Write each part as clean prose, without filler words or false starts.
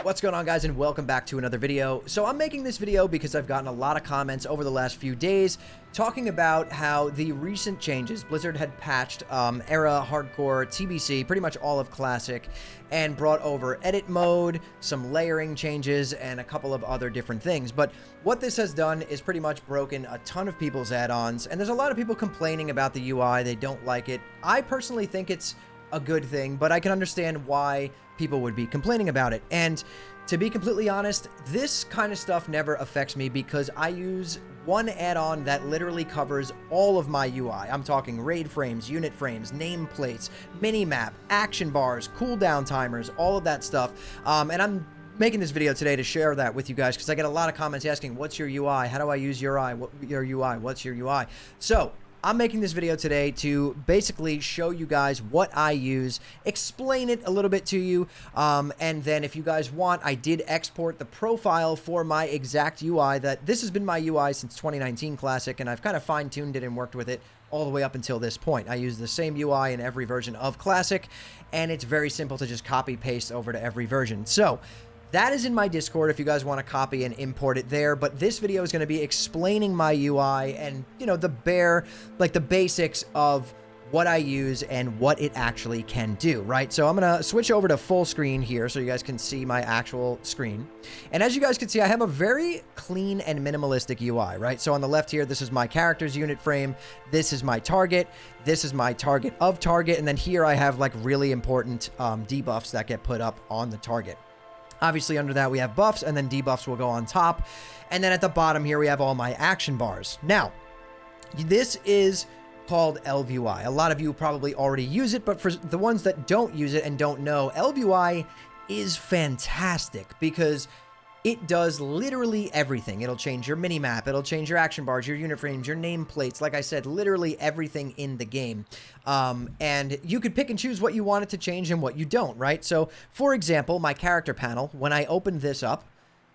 What's going on, guys, and welcome back to another video. So I'm making this video because I've gotten a lot of comments over the last few days talking about how the recent changes, Blizzard had patched Era, Hardcore, TBC, pretty much all of Classic, and brought over edit mode, some layering changes, and a couple of other different things. But what this has done is pretty much broken a ton of people's add-ons, and there's a lot of people complaining about the UI. They don't like it. I personally think it's a good thing, but I can understand why people would be complaining about it. And to be completely honest, this kind of stuff never affects me because I use one add-on that literally covers all of my UI. I'm talking raid frames, unit frames, nameplates, minimap, action bars, cooldown timers, all of that stuff. And I'm making this video today to share that with you guys because I get a lot of comments asking, what's your UI? How do I use your UI? What's your UI? So I'm making this video today to basically show you guys what I use, explain it a little bit to you, and then if you guys want, I did export the profile for my exact UI. This has been my UI since 2019 Classic, and I've kind of fine-tuned it and worked with it all the way up until this point. I use the same UI in every version of Classic, and it's very simple to just copy-paste over to every version. So that is in my Discord if you guys want to copy and import it there, but this video is going to be explaining my UI and, you know, the basics of what I use and what it actually can do, right? So I'm going to switch over to full screen here so you guys can see my actual screen. And as you guys can see, I have a very clean and minimalistic UI, right? So on the left here, this is my character's unit frame. This is my target. This is my target of target. And then here I have like really important debuffs that get put up on the target. Obviously, under that, we have buffs, and then debuffs will go on top. And then at the bottom here, we have all my action bars. Now, this is called LVUI. A lot of you probably already use it, but for the ones that don't use it and don't know, LVUI is fantastic because it does literally everything. It'll change your minimap, it'll change your action bars, your unit frames, your nameplates, like I said, literally everything in the game. And you could pick and choose what you want it to change and what you don't, right? So, for example, my character panel, when I open this up,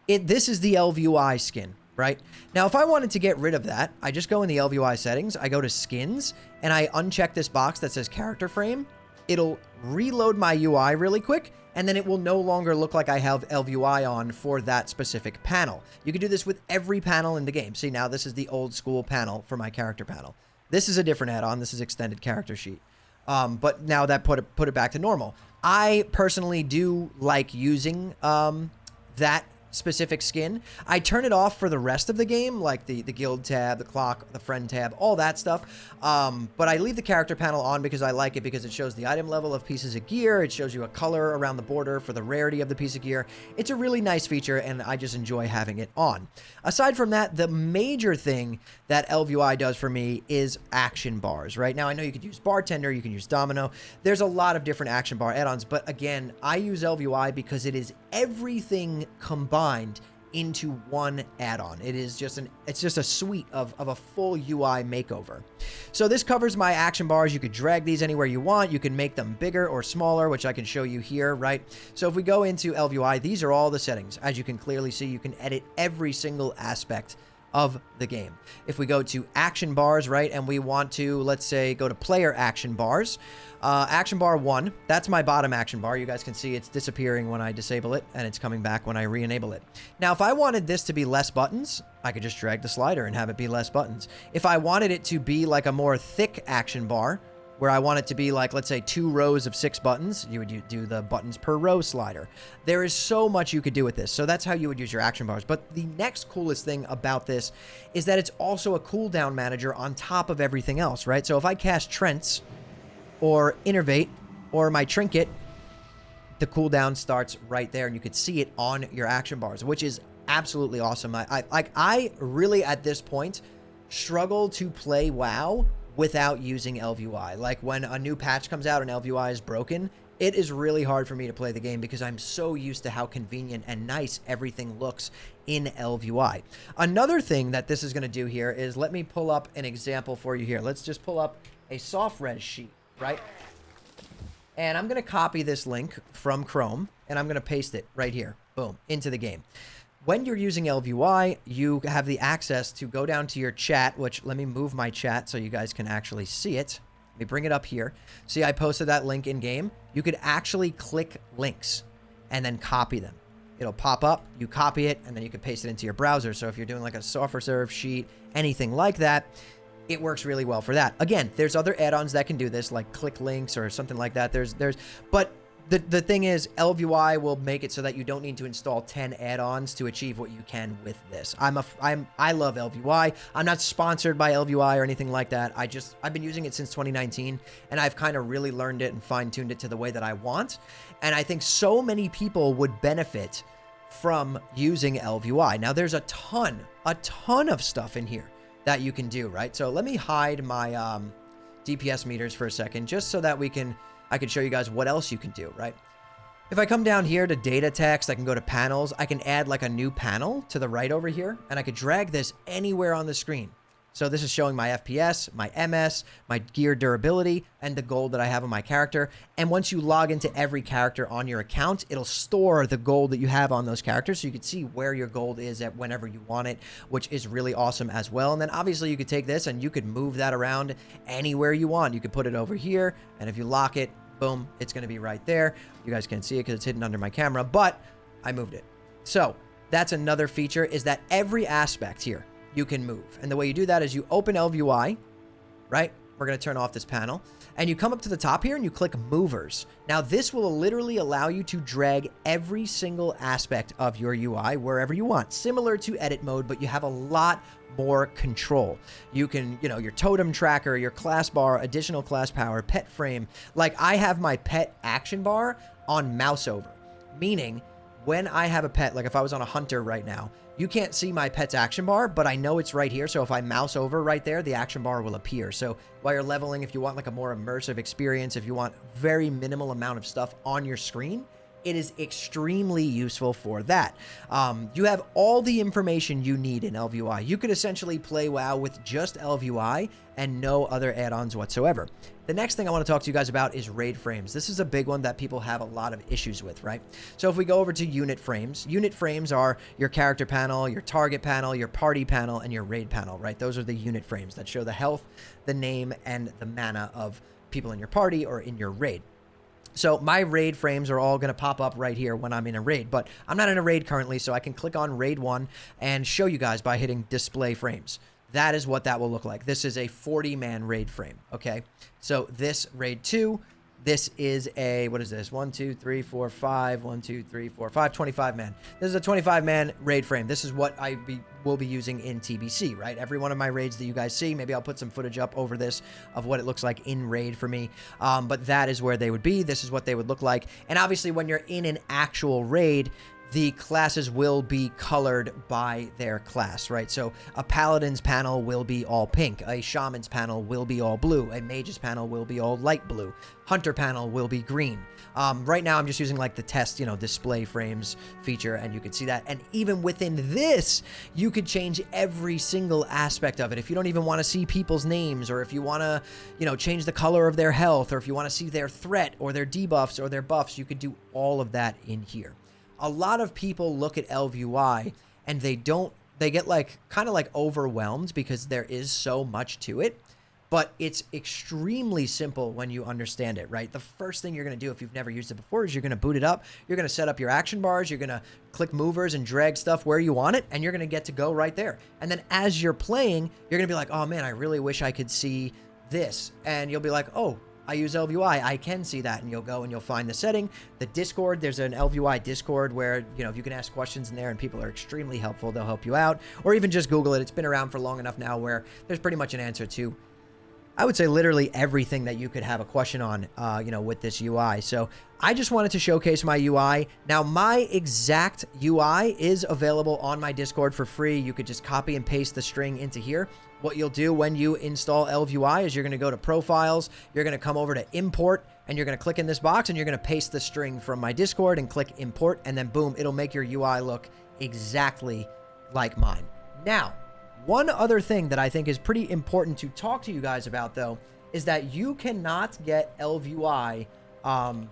this is the LVUI skin, right? Now, if I wanted to get rid of that, I just go in the LVUI settings, I go to skins, and I uncheck this box that says character frame. It'll reload my UI really quick, and then it will no longer look like I have LVUI on for that specific panel. You can do this with every panel in the game. See, now this is the old school panel for my character panel. This is a different add-on. This is extended character sheet. But now that put it back to normal. I personally do like using that specific skin. I turn it off for the rest of the game, like the guild tab, the clock, the friend tab, all that stuff. But I leave the character panel on because I like it because it shows the item level of pieces of gear. It shows you a color around the border for the rarity of the piece of gear. It's a really nice feature, and I just enjoy having it on. Aside from that, the major thing that LVUI does for me is action bars. Right now, I know you could use Bartender, you can use Domino. There's a lot of different action bar add-ons, but again, I use LVUI because it is everything combined into one add-on. It's just a suite of a full UI makeover. So this covers my action bars. You could drag these anywhere you want. You can make them bigger or smaller, which I can show you here, right? So if we go into LVUI, these are all the settings. As you can clearly see, you can edit every single aspect of the game. If we go to action bars, right, and we want to, let's say, go to player action bars, action bar 1, that's my bottom action bar. You guys can see it's disappearing when I disable it, and it's coming back when I re-enable it. Now, if I wanted this to be less buttons, I could just drag the slider and have it be less buttons. If I wanted it to be like a more thick action bar, where I want it to be like, let's say, 2 rows of 6 buttons, you would do the buttons per row slider. There is so much you could do with this. So that's how you would use your action bars. But the next coolest thing about this is that it's also a cooldown manager on top of everything else, right? So if I cast Trents or Innervate or my Trinket, the cooldown starts right there, and you could see it on your action bars, which is absolutely awesome. I really, at this point, struggle to play WoW without using LVUI. Like when a new patch comes out and LVUI is broken, it is really hard for me to play the game because I'm so used to how convenient and nice everything looks in LVUI. Another thing that this is going to do here is, let me pull up an example for you here. Let's just pull up a soft res sheet, right? And I'm going to copy this link from Chrome, and I'm going to paste it right here, boom, into the game. When you're using LVUI, you have the access to go down to your chat, which, let me move my chat so you guys can actually see it. Let me bring it up here. See, I posted that link in game. You could actually click links and then copy them. it'll pop up, you copy it, and then you can paste it into your browser. So if you're doing like a software serve sheet, anything like that, it works really well for that. Again, there's other add-ons that can do this, like click links or something like that. But the thing is, LVUI will make it so that you don't need to install 10 add-ons to achieve what you can with this. I love LVUI. I'm not sponsored by LVUI or anything like that. I've been using it since 2019, and I've kind of really learned it and fine-tuned it to the way that I want. And I think so many people would benefit from using LVUI. Now, there's a ton of stuff in here that you can do, right? So let me hide my DPS meters for a second, just so that I can show you guys what else you can do, right? If I come down here to data text, I can go to panels. I can add like a new panel to the right over here, and I could drag this anywhere on the screen. So this is showing my FPS, my MS, my gear durability, and the gold that I have on my character. And once you log into every character on your account, it'll store the gold that you have on those characters, so you can see where your gold is at whenever you want it, which is really awesome as well. And then obviously you could take this and you could move that around anywhere you want. You could put it over here, and if you lock it, boom, it's going to be right there. You guys can't see it because it's hidden under my camera, but I moved it. So that's another feature, is that every aspect here you can move. And the way you do that is you open LVUI, right? We're going to turn off this panel, and you come up to the top here and you click movers. Now this will literally allow you to drag every single aspect of your UI wherever you want, similar to edit mode, but you have a lot more control. You can, your totem tracker, your class bar, additional class power, pet frame. Like I have my pet action bar on mouse over, meaning when I have a pet, like if I was on a hunter right now, you can't see my pet's action bar, but I know it's right here. So if I mouse over right there, the action bar will appear. So while you're leveling, if you want like a more immersive experience, if you want very minimal amount of stuff on your screen, it is extremely useful for that. You have all the information you need in LVUI. You could essentially play WoW with just LVUI and no other add-ons whatsoever. The next thing I want to talk to you guys about is raid frames. This is a big one that people have a lot of issues with, right? So if we go over to unit frames are your character panel, your target panel, your party panel, and your raid panel, right? Those are the unit frames that show the health, the name, and the mana of people in your party or in your raid. So my raid frames are all going to pop up right here when I'm in a raid, but I'm not in a raid currently, so I can click on raid 1 and show you guys by hitting display frames. That is what that will look like. This is a 40-man raid frame, okay? So this raid 2, this is a, what is this? 1, 2, 3, 4, 5, 1, 2, 3, 4, 5, 25-man. This is a 25-man raid frame. This is what will be using in TBC, right? Every one of my raids that you guys see, maybe I'll put some footage up over this of what it looks like in raid for me. But that is where they would be. This is what they would look like. And obviously when you're in an actual raid, the classes will be colored by their class, right? So a paladin's panel will be all pink. A shaman's panel will be all blue. A mage's panel will be all light blue. Hunter panel will be green. Right now I'm just using like the test, display frames feature, and you can see that. And even within this, you could change every single aspect of it. If you don't even want to see people's names, or if you want to, change the color of their health, or if you want to see their threat or their debuffs or their buffs, you could do all of that in here. A lot of people look at LVUI and they get kind of overwhelmed because there is so much to it, but it's extremely simple when you understand it, right? The first thing you're going to do if you've never used it before is you're going to boot it up. You're going to set up your action bars. You're going to click movers and drag stuff where you want it, and you're going to get to go right there. And then as you're playing, you're going to be like, oh man, I really wish I could see this. And you'll be like, oh, I use LVUI, I can see that, and you'll go and you'll find the setting. The Discord, there's an LVUI Discord where, you can ask questions in there and people are extremely helpful. They'll help you out, or even just Google it. It's been around for long enough now where there's pretty much an answer to, I would say, literally everything that you could have a question on, with this UI. So I just wanted to showcase my UI. Now, my exact UI is available on my Discord for free. You could just copy and paste the string into here. What you'll do when you install LVUI is you're going to go to Profiles, you're going to come over to Import, and you're going to click in this box, and you're going to paste the string from my Discord and click Import, and then boom, it'll make your UI look exactly like mine. Now, one other thing that I think is pretty important to talk to you guys about, though, is that you cannot get LVUI on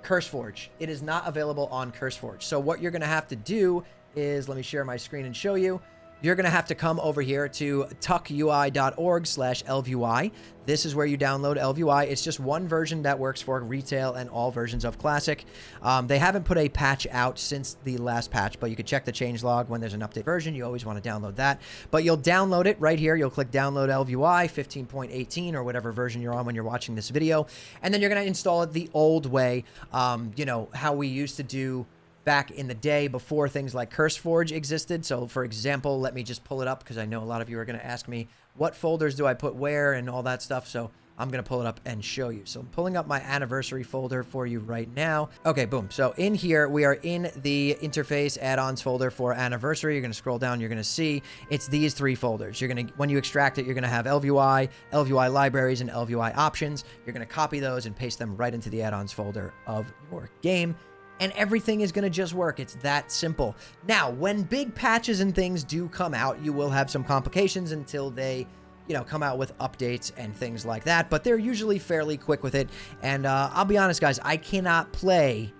CurseForge. It is not available on CurseForge. So what you're going to have to do is, let me share my screen and show you. you're going to have to come over here to tuckui.org/LVUI. This is where you download LVUI. It's just one version that works for retail and all versions of Classic. They haven't put a patch out since the last patch, but you could check the changelog when there's an update version. You always want to download that. But you'll download it right here. You'll click download LVUI 15.18 or whatever version you're on when you're watching this video. And then you're going to install it the old way, you know, how we used to do back in the day before things like CurseForge existed. So for example, let me just pull it up because I know a lot of you are going to ask me what folders do I put where and all that stuff. So I'm going to pull it up and show you. So I'm pulling up my anniversary folder for you right now. Okay, boom. So in here, we are in the interface add-ons folder for anniversary. You're going to scroll down. You're going to see it's these 3 folders. You're going to, when you extract it, you're going to have LVUI, LVUI libraries, and LVUI options. You're going to copy those and paste them right into the add-ons folder of your game. And everything is going to just work. It's that simple. Now, when big patches and things do come out, you will have some complications until they, you know, come out with updates and things like that. But they're usually fairly quick with it. And I'll be honest, guys, I cannot play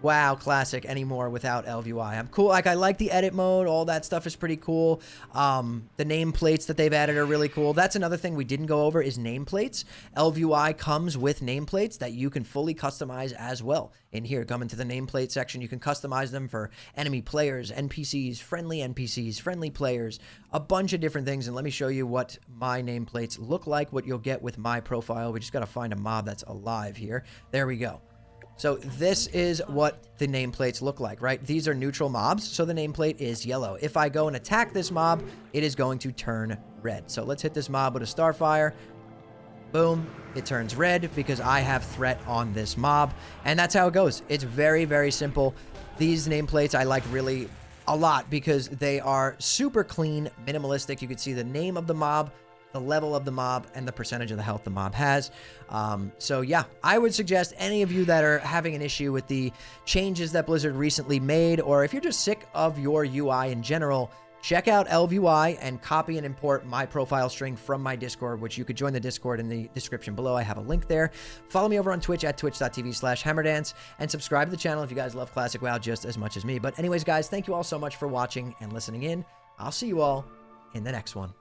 WoW Classic anymore without LVUI. I'm cool. Like, I like the edit mode. All that stuff is pretty cool. The nameplates that they've added are really cool. That's another thing we didn't go over is nameplates. LVUI comes with nameplates that you can fully customize as well. In here, come into the nameplate section. You can customize them for enemy players, NPCs, friendly players, a bunch of different things. And let me show you what my nameplates look like, what you'll get with my profile. We just got to find a mob that's alive here. There we go. So this is what the nameplates look like, right? These are neutral mobs, so the nameplate is yellow. If I go and attack this mob, it is going to turn red. So let's hit this mob with a Starfire. Boom, it turns red because I have threat on this mob. And that's how it goes. It's very, very simple. These nameplates I like really a lot because they are super clean, minimalistic. You can see the name of the mob, the level of the mob, and the percentage of the health the mob has. So yeah, I would suggest any of you that are having an issue with the changes that Blizzard recently made, or if you're just sick of your UI in general, check out LVUI and copy and import my profile string from my Discord, which you could join the Discord in the description below. I have a link there. Follow me over on Twitch at twitch.tv/hammerdance, and subscribe to the channel if you guys love Classic WoW just as much as me. But anyways, guys, thank you all so much for watching and listening in. I'll see you all in the next one.